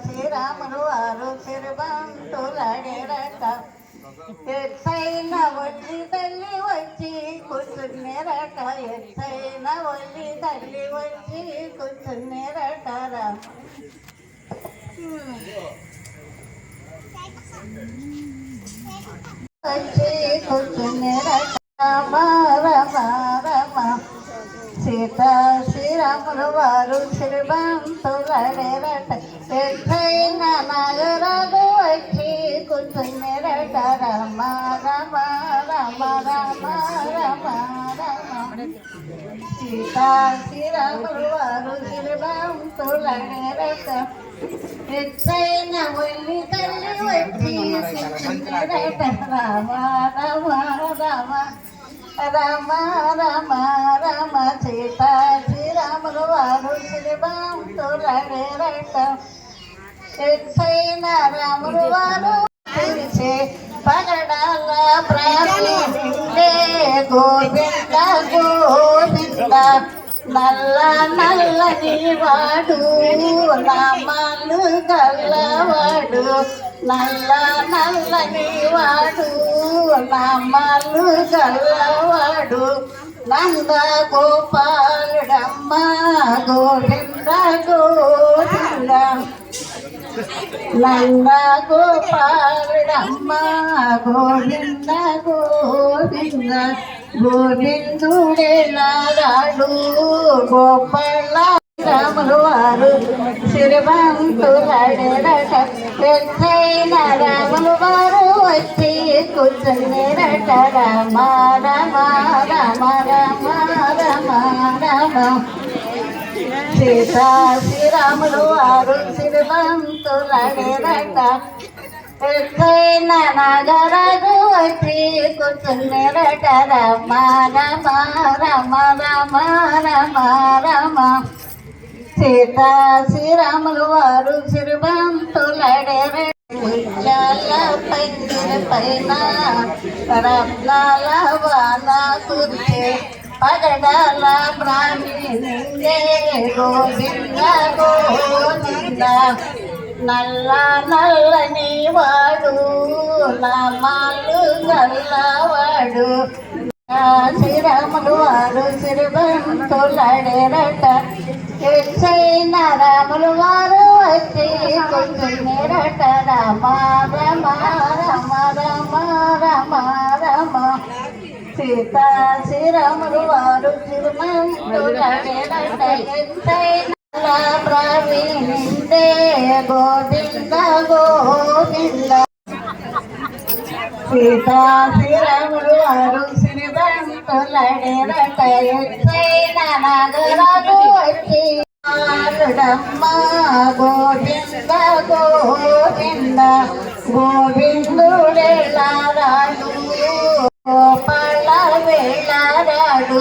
శ్రీరాములు వారు సిరిబంతులాడేరట ఎత్తైన ఒల్లి తల్లి వచ్చి కూర్చునేరట ఎత్తైన ఒల్లి తల్లి వచ్చి కూర్చునేరట వచ్చి కూర్చునేరట రమ రమ రమ సీతా శ్రీరాములు వారు సిరిబంతులాడేరట ఎత్తైన నగరాలు వచ్చి కూర్చునేరట రమ రమ రమ రమ రమ రమ సీతా శ్రీరాములు వారు సిరిబంతులాడేరట ఎత్తైన ఒల్లి తల్లి వచ్చి కూర్చునేరట రమ రమ రమ రమ రమ రమ సీతా శ్రీరాములు వారు సిరిబంతులాడేరట ఎత్తైన రాములు వారు పిలిచే పగడాల ప్రాణిండే గోవింద గోవింద నల్ల నల్లని వాడు నామాలు గల్లవాడు నల్ల నల్లని వాడు నామాలు గల్లవాడు నంద గోపాలుడమ్మ గోవింద గోవింద నంద గోపాలుడమ్మ గోవింద గోవింద గోవిందుడేలాడు గోపాల రాములు వారు సిరిబంతులాడేరట ఎత్తైన రాములు వారు వచ్చి కూర్చునేరట రమ రమ రమ రమ రమ రమ సీతా శ్రీరాములు వారు సిరిబంతులాడేరట ఎత్తైన నాగరాజు వచ్చి కూర్చునేరట రమ రమ రమ రమ రమ రమ సీతా శ్రీరాములు వారు సిరిబంతులాడేరట ముత్యాల పందిరి పైన రత్నాల వాన కుర్చే పగడాల బ్రాహ్మణి గోవింద గోవింద నల్ల నల్లని వాడు నామాలు గల్లవాడు శ్రీరాములు వారు సిరిబంతులాడేరట ఎత్తైన రాములు వారు వచ్చి కూర్చునేరట రమ రమ రమ రమ రమ రమ సీతా శ్రీరాములు వారు సిరిబంతులాడేరట ఎత్తైన ప్రవీణే గోవింద గోవింద సీతా శ్రీరాములు వారు సిరిబంతులాడేరట ఎత్తైన నాగరాజు వచ్చి ఆరుడమ్మ గోవింద గోవింద గోవిందుడేలారాడు గోపాల వేళారాడు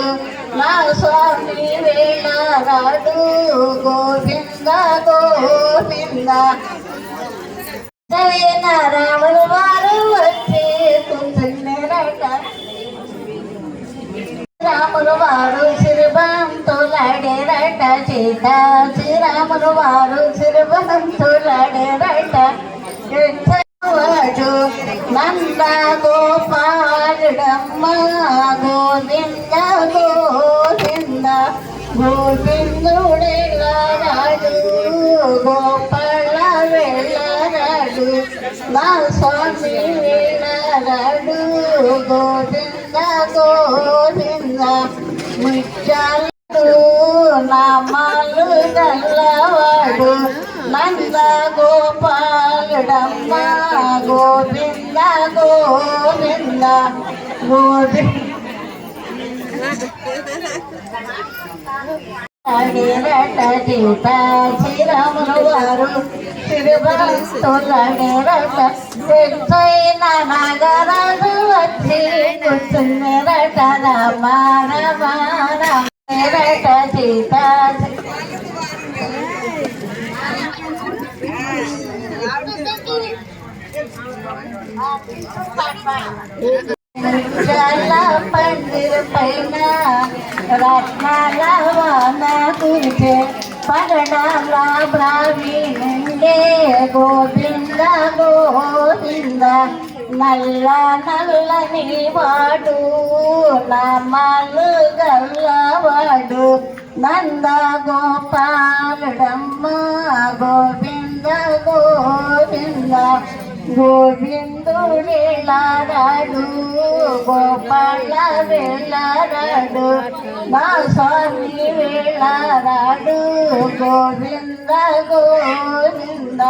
నా స్వామి వేళారాడు గోవింద గోవింద ఎత్తైన రాములు వారు వచ్చి కూర్చునేరట రాములు వారు సిరిబంతులాడేరట సీతా శ్రీరాములు వారు సిరిబంతులాడేరట వాడు నంద గోపాలుడమ్మ గోవింద గోవింద గోవిందుడేలాడు గోపాల వెళ్ళాడు నా స్వామి వెళ్ళాడు గోవింద గోవింద ముత్యాలు నామాలు గల్లవాడు నంద గోపాలుడమ్మ గోవింద గోవింద గోవింద సీతా శ్రీరాములు వారు సిరిబంతులాడేరట ఎత్తైన నాగరాజు వచ్చి కూర్చునేరట రమ రమ రమేరట సీతా పందిరి పైన రత్నాల వాన కురిసే పగడాల బ్రాహ్మణి గోవింద గోవింద నల్ల నల్లని వాడు నామాలు గల్లవాడు నంద గోపాలుడమ్మ గోవింద గోవింద గోవిందుడు వేలారాడు గోపాల వేలారాడు నా స్వామి వేలారాడు గోవింద గోవింద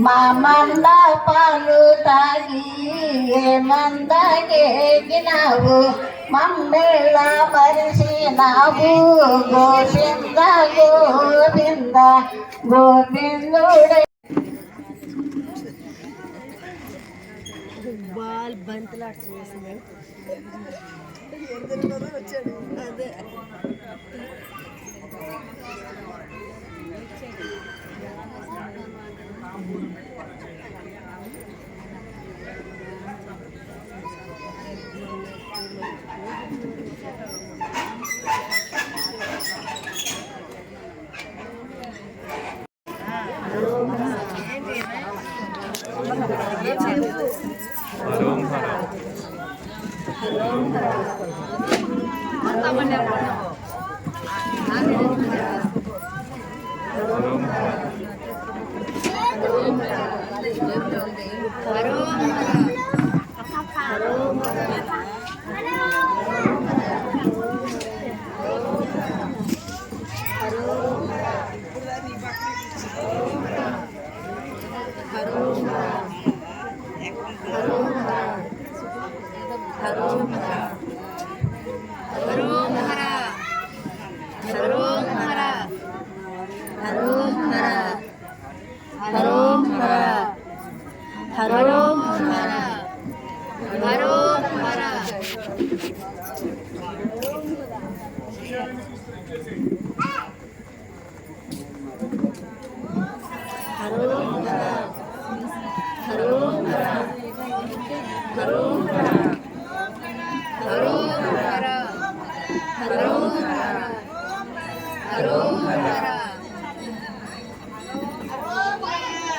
మా మంద పాలు తాగి మందకేగినావు మమ్మేళ పరిసినావు గోవింద గోవింద గోవిందుడే బాల్ బంతులాట చేసింది వచ్చాడు అదే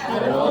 హరో